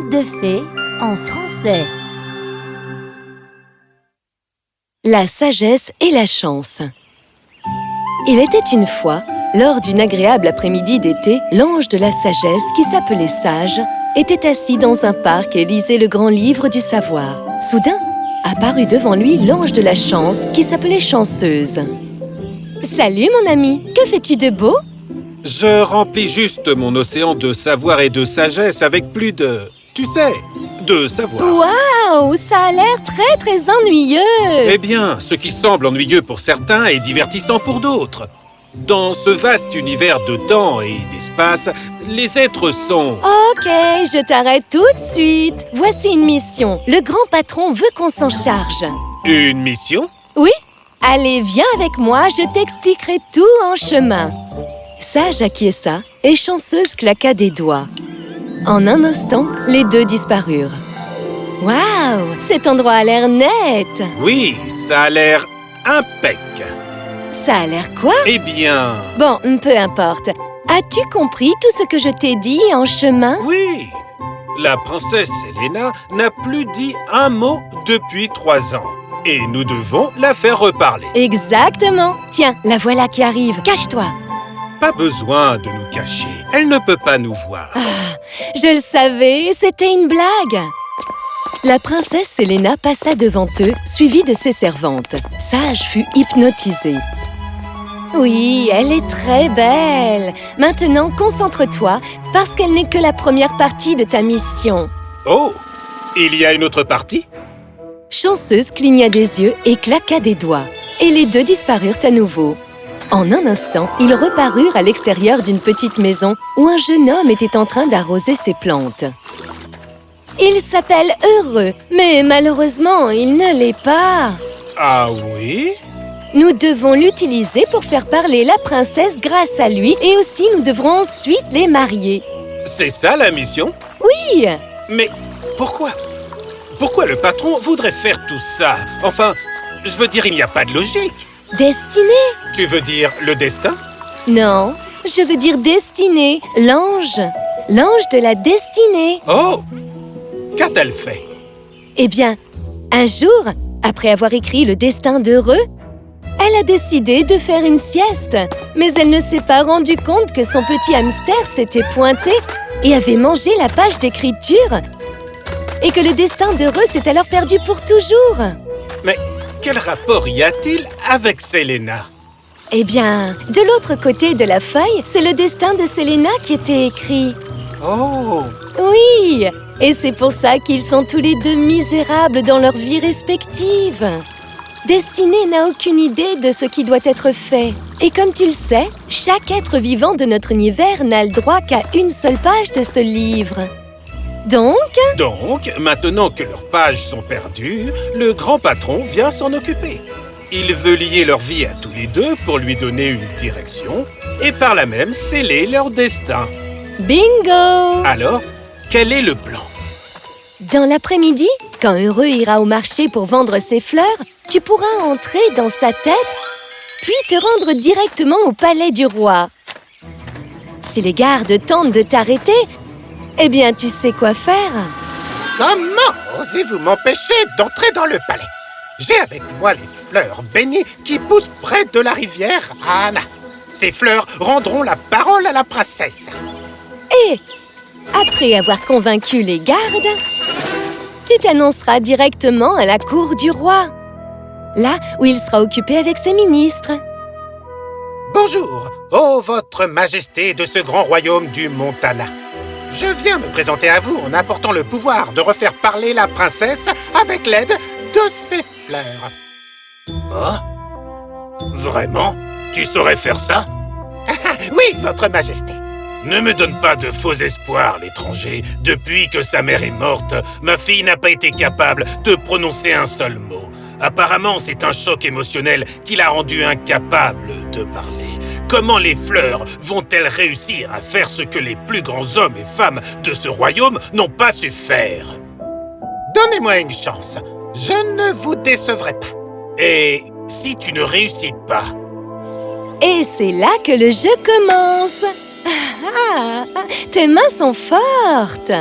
Contes de fées en français. La sagesse et la chance. Il était une fois, lors d'une agréable après-midi d'été, l'ange de la sagesse, qui s'appelait Sage, était assis dans un parc et lisait le grand livre du savoir. Soudain, apparut devant lui l'ange de la chance, qui s'appelait Chanceuse. « Salut mon ami, que fais-tu de beau ?» Je remplis juste mon océan de savoir et de sagesse avec plus de... tu sais, de savoir. Waouh, ça a l'air très ennuyeux. Eh bien, ce qui semble ennuyeux pour certains est divertissant pour d'autres. Dans ce vaste univers de temps et d'espace, les êtres sont... Ok, je t'arrête tout de suite. Voici une mission. Le grand patron veut qu'on s'en charge. Une mission? Oui? Allez, viens avec moi, je t'expliquerai tout en chemin. Sage acquiesça et Chanceuse claqua des doigts. En un instant, les deux disparurent. Waouh, cet endroit a l'air net. Oui, ça a l'air impec. Ça a l'air quoi? Eh bien... Bon, peu importe. As-tu compris tout ce que je t'ai dit en chemin? Oui. La princesse Selena n'a plus dit un mot depuis 3 ans. Et nous devons la faire reparler. Exactement. Tiens, la voilà qui arrive. Cache-toi. Pas besoin de nous cacher. Elle ne peut pas nous voir. Je le savais, c'était une blague. La princesse Selena passa devant eux, suivie de ses servantes. Sage fut hypnotisée. Oui, elle est très belle. Maintenant, concentre-toi, parce qu'elle n'est que la première partie de ta mission. Oh, il y a une autre partie? Chanceuse cligna des yeux et claqua des doigts. Et les deux disparurent à nouveau. En un instant, ils reparurent à l'extérieur d'une petite maison où un jeune homme était en train d'arroser ses plantes. Il s'appelle Heureux, mais malheureusement, il ne l'est pas. Ah oui? Nous devons l'utiliser pour faire parler la princesse grâce à lui et aussi nous devrons ensuite les marier. C'est ça la mission? Oui! Mais pourquoi? Pourquoi le patron voudrait faire tout ça? Enfin, je veux dire, il n'y a pas de logique. Destinée? Tu veux dire le destin? Non, je veux dire destinée, l'ange. L'ange de la destinée. Oh! Qu'a-t-elle fait? Eh bien, un jour, après avoir écrit le destin d'Heureux, elle a décidé de faire une sieste. Mais elle ne s'est pas rendue compte que son petit hamster s'était pointé et avait mangé la page d'écriture. Et que le destin d'Heureux s'est alors perdu pour toujours. Mais quel rapport y a-t-il avec Selena? Eh bien, de l'autre côté de la feuille, c'est le destin de Selena qui était écrit. Oh! Oui! Et c'est pour ça qu'ils sont tous les deux misérables dans leur vie respective. Destinée n'a aucune idée de ce qui doit être fait. Et comme tu le sais, chaque être vivant de notre univers n'a le droit qu'à une seule page de ce livre. Donc, maintenant que leurs pages sont perdues, le grand patron vient s'en occuper. Il veut lier leur vie à tous les deux pour lui donner une direction et par là même sceller leur destin. Bingo! Alors, quel est le plan? Dans l'après-midi, quand Heureux ira au marché pour vendre ses fleurs, tu pourras entrer dans sa tête, puis te rendre directement au palais du roi. Si les gardes tentent de t'arrêter, eh bien, tu sais quoi faire. Comment osez-vous m'empêcher d'entrer dans le palais? J'ai avec moi les fleurs bénies qui poussent près de la rivière Anna. Ces fleurs rendront la parole à la princesse. Et, après avoir convaincu les gardes, tu t'annonceras directement à la cour du roi. Là où il sera occupé avec ses ministres. Bonjour, ô votre majesté de ce grand royaume du Montana. Je viens me présenter à vous en apportant le pouvoir de refaire parler la princesse avec l'aide de ces fleurs. Oh? Vraiment? Tu saurais faire ça? Oui, votre majesté. Ne me donne pas de faux espoirs, l'étranger. Depuis que sa mère est morte, ma fille n'a pas été capable de prononcer un seul mot. Apparemment, c'est un choc émotionnel qui l'a rendue incapable de parler. Comment les fleurs vont-elles réussir à faire ce que les plus grands hommes et femmes de ce royaume n'ont pas su faire? Donnez-moi une chance. Je ne vous décevrai pas. Et si tu ne réussis pas? Et c'est là que le jeu commence. Tes mains sont fortes.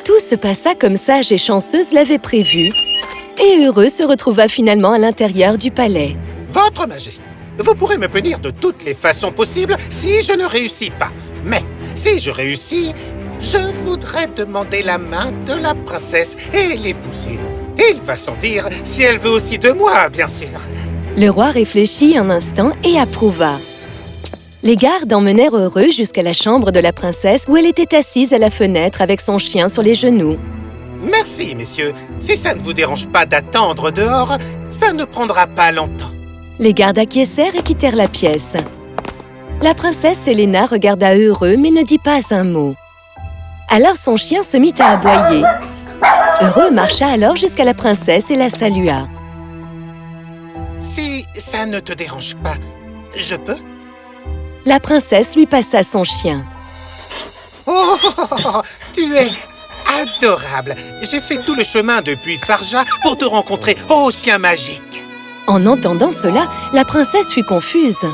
Tout se passa comme Sage et Chanceuse l'avaient prévu, et Heureux se retrouva finalement à l'intérieur du palais. Votre Majesté, vous pourrez me punir de toutes les façons possibles si je ne réussis pas. Mais si je réussis, je voudrais demander la main de la princesse et l'épouser. Il va sans dire si elle veut aussi de moi, bien sûr. Le roi réfléchit un instant et approuva. Les gardes emmenèrent Heureux jusqu'à la chambre de la princesse où elle était assise à la fenêtre avec son chien sur les genoux. Merci, messieurs. Si ça ne vous dérange pas d'attendre dehors, ça ne prendra pas longtemps. Les gardes acquiescèrent et quittèrent la pièce. La princesse Helena regarda Heureux mais ne dit pas un mot. Alors son chien se mit à aboyer. Heureux marcha alors jusqu'à la princesse et la salua. Si ça ne te dérange pas, je peux? La princesse lui passa son chien. Oh, tu es adorable. J'ai fait tout le chemin depuis Farja pour te rencontrer, ô chien magique. En entendant cela, la princesse fut confuse.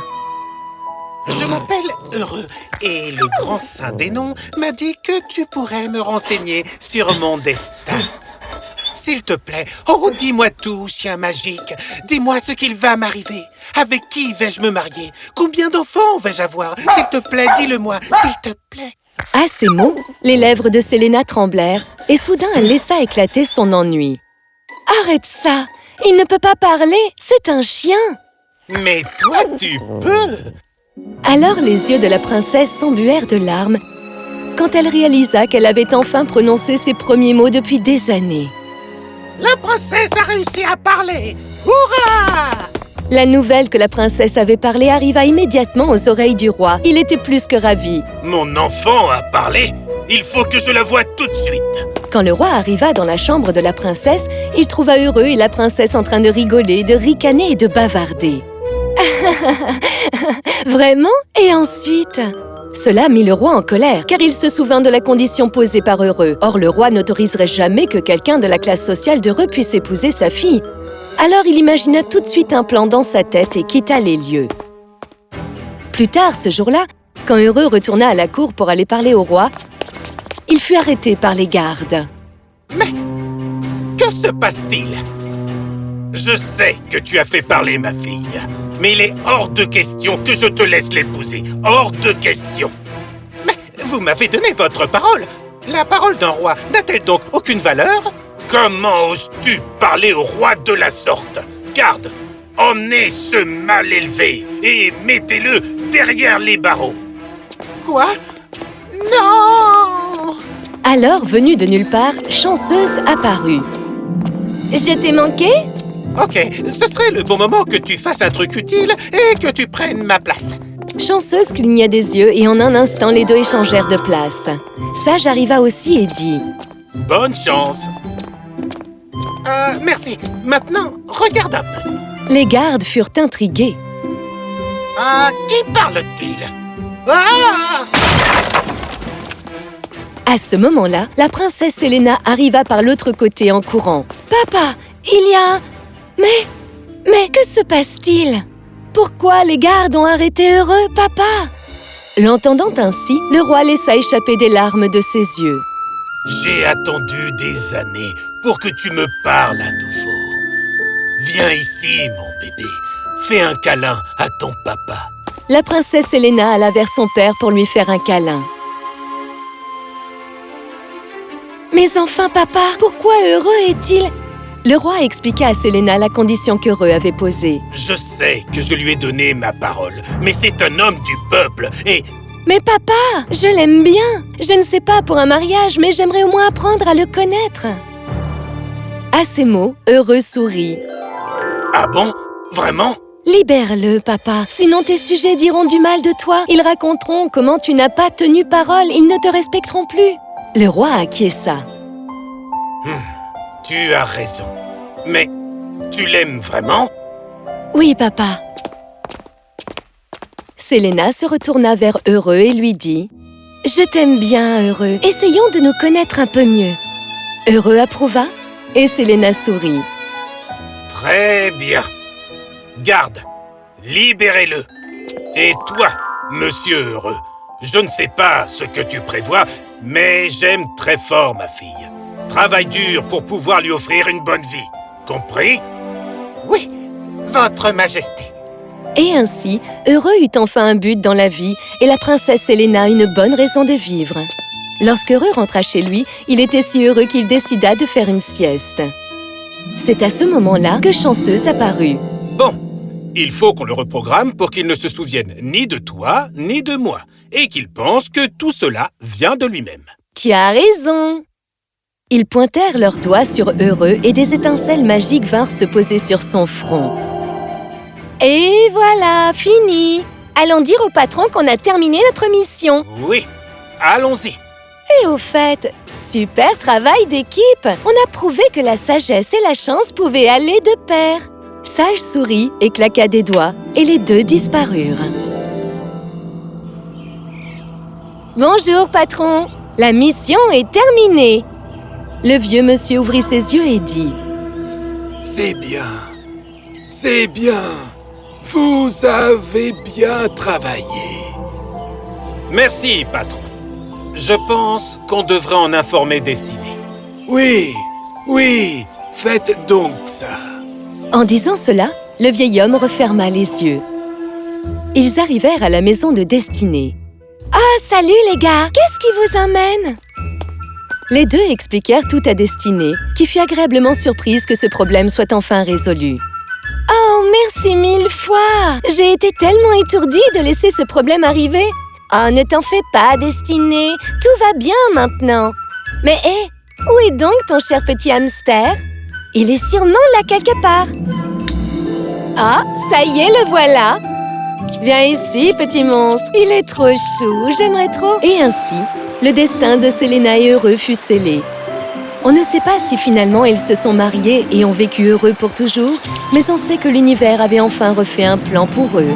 Je m'appelle Heureux et le grand saint des noms m'a dit que tu pourrais me renseigner sur mon destin. S'il te plaît, oh, dis-moi tout, chien magique. Dis-moi ce qu'il va m'arriver. Avec qui vais-je me marier? Combien d'enfants vais-je avoir? S'il te plaît, dis-le-moi, s'il te plaît. À ces mots, les lèvres de Selena tremblèrent et soudain elle laissa éclater son ennui. « Arrête ça! Il ne peut pas parler, c'est un chien !» Mais toi, tu peux! Alors les yeux de la princesse s'embuèrent de larmes quand elle réalisa qu'elle avait enfin prononcé ses premiers mots depuis des années. La princesse a réussi à parler! Hurrah! La nouvelle que la princesse avait parlé arriva immédiatement aux oreilles du roi. Il était plus que ravi. Mon enfant a parlé. Il faut que je la voie tout de suite. Quand le roi arriva dans la chambre de la princesse, il trouva Heureux et la princesse en train de rigoler, de ricaner et de bavarder. Vraiment? Et ensuite? Cela mit le roi en colère, car il se souvint de la condition posée par Heureux. Or, le roi n'autoriserait jamais que quelqu'un de la classe sociale d'Heureux puisse épouser sa fille. Alors, il imagina tout de suite un plan dans sa tête et quitta les lieux. Plus tard, ce jour-là, quand Heureux retourna à la cour pour aller parler au roi, il fut arrêté par les gardes. Mais que se passe-t-il? Je sais que tu as fait parler ma fille, mais il est hors de question que je te laisse l'épouser. Hors de question. Mais vous m'avez donné votre parole. La parole d'un roi n'a-t-elle donc aucune valeur? Comment oses-tu parler au roi de la sorte? Garde, emmenez ce mal élevé et mettez-le derrière les barreaux. Quoi? Non! Alors, venue de nulle part, Chanceuse apparut. « Je t'ai manqué ?» Ok, ce serait le bon moment que tu fasses un truc utile et que tu prennes ma place. Chanceuse cligna des yeux et en un instant, les deux échangèrent de place. Sage arriva aussi et dit « Bonne chance. Merci. Maintenant, regarde un peu. Les gardes furent intrigués. À qui parle-t-il? Ah! À ce moment-là, la princesse Helena arriva par l'autre côté en courant. « Papa, il y a... Mais que se passe-t-il? Pourquoi les gardes ont arrêté Heureux, papa ?» L'entendant ainsi, le roi laissa échapper des larmes de ses yeux. J'ai attendu des années pour que tu me parles à nouveau. Viens ici, mon bébé. Fais un câlin à ton papa. La princesse Helena alla vers son père pour lui faire un câlin. « Mais enfin, papa, pourquoi Heureux est-il... » Le roi expliqua à Selena la condition qu'Heureux avait posée. Je sais que je lui ai donné ma parole, mais c'est un homme du peuple et... Mais papa, je l'aime bien. Je ne sais pas pour un mariage, mais j'aimerais au moins apprendre à le connaître. À ces mots, Heureux sourit. Ah bon? Vraiment? Libère-le, papa. Sinon tes sujets diront du mal de toi. Ils raconteront comment tu n'as pas tenu parole. Ils ne te respecteront plus. Le roi acquiesça. Tu as raison. Mais tu l'aimes vraiment? Oui, papa. Selena se retourna vers Heureux et lui dit « Je t'aime bien, Heureux. Essayons de nous connaître un peu mieux. » Heureux approuva et Selena sourit. Très bien. Garde, libérez-le. Et toi, monsieur Heureux, je ne sais pas ce que tu prévois, Mais j'aime très fort ma fille. Travaille dur pour pouvoir lui offrir une bonne vie. Compris? Oui, Votre Majesté. Et ainsi, Heureux eut enfin un but dans la vie et la princesse Helena une bonne raison de vivre. Lorsque Heureux rentra chez lui, il était si heureux qu'il décida de faire une sieste. C'est à ce moment-là que Chanceuse apparut. Bon, il faut qu'on le reprogramme pour qu'il ne se souvienne ni de toi, ni de moi, et qu'il pense que tout cela vient de lui-même. Tu as raison! Ils pointèrent leurs doigts sur Heureux et des étincelles magiques vinrent se poser sur son front. Et voilà, fini! Allons dire au patron qu'on a terminé notre mission. Oui, allons-y. Et au fait, super travail d'équipe! On a prouvé que la sagesse et la chance pouvaient aller de pair. Sage sourit et claqua des doigts, et les deux disparurent. Bonjour, patron! La mission est terminée! Le vieux monsieur ouvrit ses yeux et dit « C'est bien, c'est bien. Vous avez bien travaillé. » Merci, patron. Je pense qu'on devrait en informer Destinée. Oui, oui, faites donc ça. En disant cela, le vieil homme referma les yeux. Ils arrivèrent à la maison de Destinée. « Ah, salut les gars! Qu'est-ce qui vous emmène ?» Les deux expliquèrent tout à Destinée, qui fut agréablement surprise que ce problème soit enfin résolu. « Oh, merci 1000 fois! J'ai été tellement étourdie de laisser ce problème arriver. Oh, ne t'en fais pas, Destinée, tout va bien maintenant. Mais hé, où est donc ton cher petit hamster? Il est sûrement là quelque part. Ah, ça y est, le voilà! Viens ici, petit monstre, il est trop chou, j'aimerais trop. Et ainsi, le destin de Selena et Heureux fut scellé. On ne sait pas si finalement ils se sont mariés et ont vécu heureux pour toujours, mais on sait que l'univers avait enfin refait un plan pour eux.